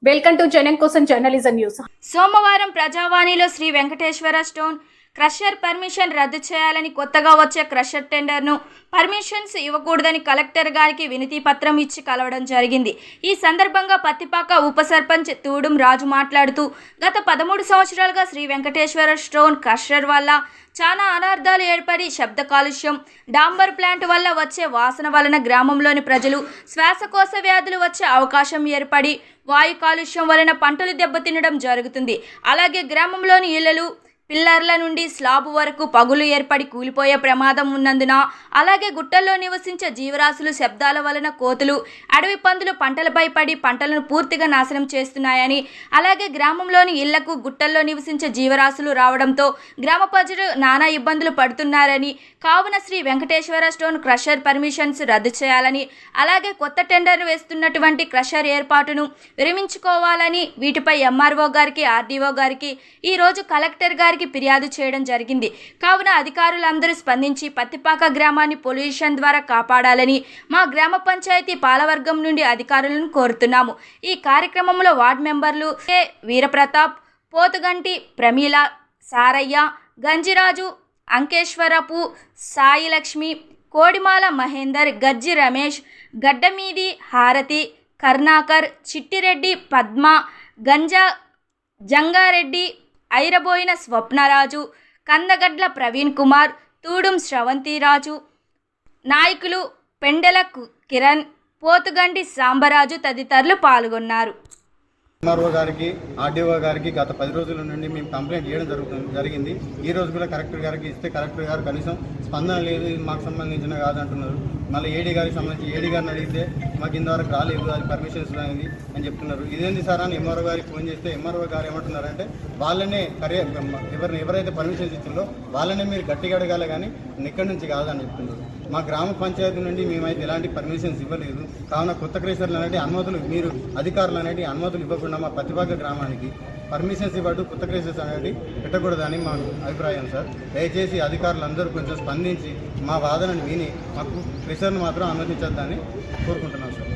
Welcome to జనం కోసం journalism news. సోమవారం ప్రజావాణిలో Sri Venkateswara stone crusher permission రద్దు చేయాలని కొత్తగా వచ్చే క్రషర్ టెండర్ను పర్మిషన్స్ ఇవ్వకూడదని కలెక్టర్ గారికి వినతి పత్రం ఇచ్చి కలవడం జరిగింది. ఈ సందర్భంగా పత్తిపాక ఉప సర్పంచ్ తూడుం రాజు మాట్లాడుతూ గత 13 సంవత్సరాలుగా శ్రీ వెంకటేశ్వర స్టోన్ క్రషర్ వల్ల చాలా అనర్థాలు ఏర్పడి శబ్ద కాలుష్యం, డాంబర్ ప్లాంట్ వల్ల వచ్చే వాసన వలన గ్రామంలోని ప్రజలు శ్వాసకోశ వ్యాధులు వచ్చే అవకాశం ఏర్పడి వాయు కాలుష్యం వలన పంటలు దెబ్బతినడం జరుగుతుంది. అలాగే గ్రామంలోని ఇళ్లలు పిల్లర్ల నుండి స్లాబ్ వరకు పగులు ఏర్పడి కూలిపోయే ప్రమాదం ఉన్నందున, అలాగే గుట్టల్లో నివసించే జీవరాశులు శబ్దాల వలన కోతులు, అడవి పందులు పంటలపై పడి పంటలను పూర్తిగా నాశనం చేస్తున్నాయని, అలాగే గ్రామంలోని ఇళ్లకు గుట్టల్లో నివసించే జీవరాశులు రావడంతో గ్రామ ప్రజలు నానా ఇబ్బందులు పడుతున్నారని, కావున Sri Venkateswara stone crusher permissions రద్దు చేయాలని, అలాగే కొత్త టెండర్ వేస్తున్నటువంటి క్రషర్ ఏర్పాటును విరమించుకోవాలని వీటిపై ఎంఆర్ఓ గారికి, ఆర్డీఓ గారికి ఈరోజు కలెక్టర్ గారికి ఫిర్యాదు చేయడం జరిగింది. కావున అధికారులందరూ స్పందించి పత్తిపాక గ్రామాన్ని పొల్యూషన్ ద్వారా కాపాడాలని మా గ్రామ పంచాయతీ పాలవర్గం నుండి అధికారులను కోరుతున్నాము. ఈ కార్యక్రమంలో వార్డు మెంబర్లు కె వీరప్రతాప్, పోతుగంటి ప్రమీల, సారయ్య, గంజిరాజు, అంకేశ్వరపు, సాయిలక్ష్మి, కోడిమాల మహేందర్, గజ్జి రమేష్, గడ్డమీది హారతి, కర్ణాకర్, చిట్టిరెడ్డి, పద్మ, జంగారెడ్డి, ఐరబోయిన స్వప్నరాజు, కందగడ్ల ప్రవీణ్ కుమార్, తూడుం శ్రవంతిరాజు, నాయకులు పెండెల కిరణ్, పోతుగంటి సాంబరాజు తదితరులు పాల్గొన్నారు. ఎంఆర్ఓ గారికి, ఆర్డీఓ గారికి గత 10 రోజుల నుండి మేము కంప్లైంట్ చేయడం జరిగింది. ఈ రోజు కూడా కలెక్టర్ గారికి ఇస్తే కలెక్టర్ గారు కనీసం స్పందన లేదు, ఇది మాకు సంబంధించిన కాదంటున్నారు. మళ్ళీ ఏడీ గారికి సంబంధించి ఏడీ గారిని అడిగితే మాకు ఇంతవరకు రాలేదు, అది పర్మిషన్స్ అనేది అని చెప్తున్నారు. ఇదేంటి సార్ అని ఎంఆర్ఓ గారికి ఫోన్ చేస్తే ఎంఆర్ఓ గారు ఏమంటున్నారంటే వాళ్ళనే ఎవరైతే పర్మిషన్స్ ఇచ్చిందో వాళ్ళనే మీరు గట్టిగా అడగాలి కానీ ఇక్కడి నుంచి కాదని చెప్తున్నారు. మా గ్రామ పంచాయతీ నుండి మేమైతే ఎలాంటి పర్మిషన్స్ ఇవ్వలేదు. కావున కొత్త క్రేషర్లు అనేవి అనుమతులు, మీరు అధికారులు అనేవి అనుమతులు ఇవ్వకుండా మా పత్తిపాక గ్రామానికి పర్మిషన్స్ ఇవ్వడు, కొత్త క్రేషర్స్ అనేది పెట్టకూడదని మా అభిప్రాయం సార్. దయచేసి అధికారులందరూ కొంచెం స్పందించి మా వాదనను విని మాకు క్రేషర్ను మాత్రం అనుమతించొద్దని కోరుకుంటున్నాం సార్.